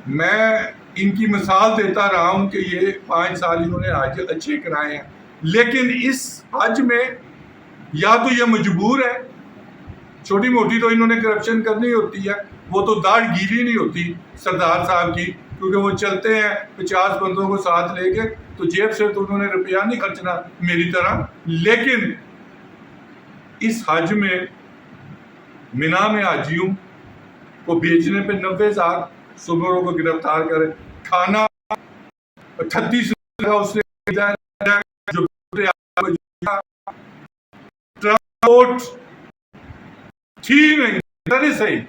میں ان کی مثال دیتا رہا ہوں کہ یہ 5 سال انہوں نے حج اچھے کرائے ہیں، لیکن اس حج میں یا تو یہ مجبور ہے، چھوٹی موٹی تو انہوں نے کرپشن کرنی ہوتی ہے، وہ تو داڑھ گیلی نہیں ہوتی سردار صاحب کی، کیونکہ وہ چلتے ہیں 50 بندوں کو ساتھ لے کے، تو جیب سے تو انہوں نے روپیہ نہیں خرچنا میری طرح. لیکن اس حج میں مینا میں حاجیوں کو بیچنے پہ 90,000 سمروں کو گرفتار کرے، کھانا 38 کا اس نے جو ٹرانسپورٹ ٹھیک نہیں صحیح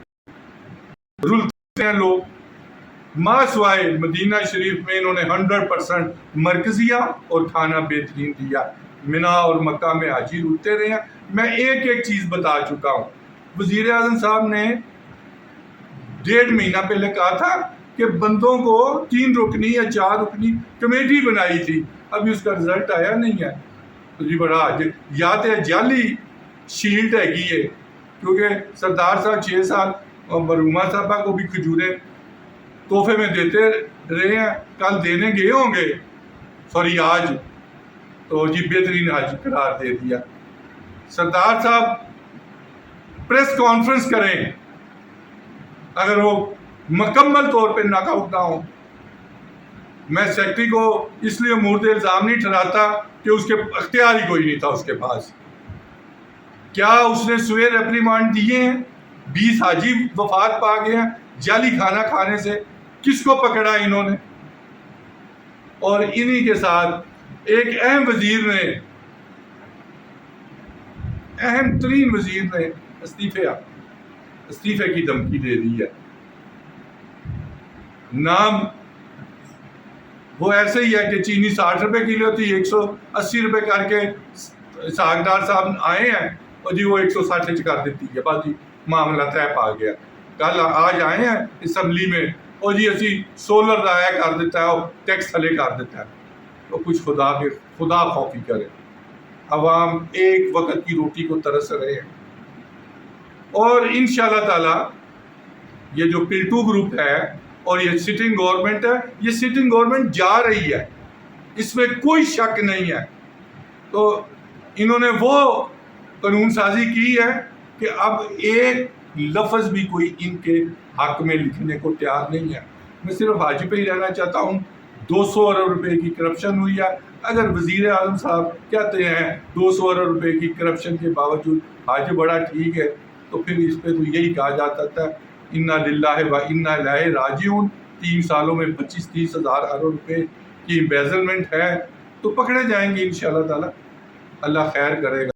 رلتے ہیں لوگ. ماسوائے مدینہ شریف میں انہوں نے 100% مرکزیہ اور کھانا بہترین دیا. مینا اور مکہ میں حاجی رکتے رہے ہیں. میں ایک چیز بتا چکا ہوں. وزیر اعظم صاحب نے 1.5 مہینہ پہلے کہا تھا کہ بندوں کو 3 رکنی یا 4 رکنی کمیٹی بنائی تھی، ابھی اس کا رزلٹ آیا نہیں ہے. جی بڑا یا تو جعلی شیلڈ ہے گی ہے، کیونکہ سردار صاحب 6 سال مرحومہ صاحبہ کو بھی کھجوریں تحفے میں دیتے رہے ہیں، کل دینے گئے ہوں گے، سوری آج تو جی بہترین حج قرار دے دیا. سردار صاحب پریس کانفرنس کریں اگر وہ مکمل طور پہ ناک آؤٹ نہ ہو. میں سیکرٹری کو اس لیے مورد الزام نہیں ٹھہراتا کہ اس کے اختیار ہی کوئی نہیں تھا اس کے پاس. کیا اس نے سوئے ریپریمانڈ دیے ہیں؟ 20 حاجی وفات پا گئے ہیں جعلی کھانا کھانے سے. کس کو پکڑا انہوں نے؟ اور انہی کے ساتھ ایک اہم وزیر نے، اہم ترین وزیر نے استعفے کی دھمکی دے دی ہے. نام وہ ایسے ہی ہے کہ چینی 60 روپے کلو تھی، 180 روپے کر کے ساگدار صاحب آئے ہیں اور جی وہ 160 کر دیتی ہے. بس جی معاملہ طے پا گیا. کل آج آئے ہیں اسمبلی میں اور جی اسی سولر ضائع کر دیتا ہے اور ٹیکس تھلے کر دیتا ہے. تو کچھ خدا خوفی کرے. عوام ایک وقت کی روٹی کو ترس رہے ہیں. اور انشاءاللہ تعالی یہ جو پلٹو گروپ ہے اور یہ سٹنگ گورنمنٹ ہے، یہ سٹنگ گورنمنٹ جا رہی ہے، اس میں کوئی شک نہیں ہے. تو انہوں نے وہ قانون سازی کی ہے کہ اب ایک لفظ بھی کوئی ان کے حق میں لکھنے کو تیار نہیں ہے. میں صرف حج پہ ہی رہنا چاہتا ہوں. 200 ارب روپے کی کرپشن ہوئی ہے. اگر وزیر اعظم صاحب کہتے ہیں 200 ارب روپے کی کرپشن کے باوجود حج بڑا ٹھیک ہے، تو پھر اس پہ تو یہی کہا جاتا تھا انا للہ و انا الیہ راجعون. 3 سالوں میں 25-30 ہزار ارب روپے کی امبیزلمنٹ ہے، تو پکڑے جائیں گے انشاءاللہ تعالی. اللہ خیر کرے گا.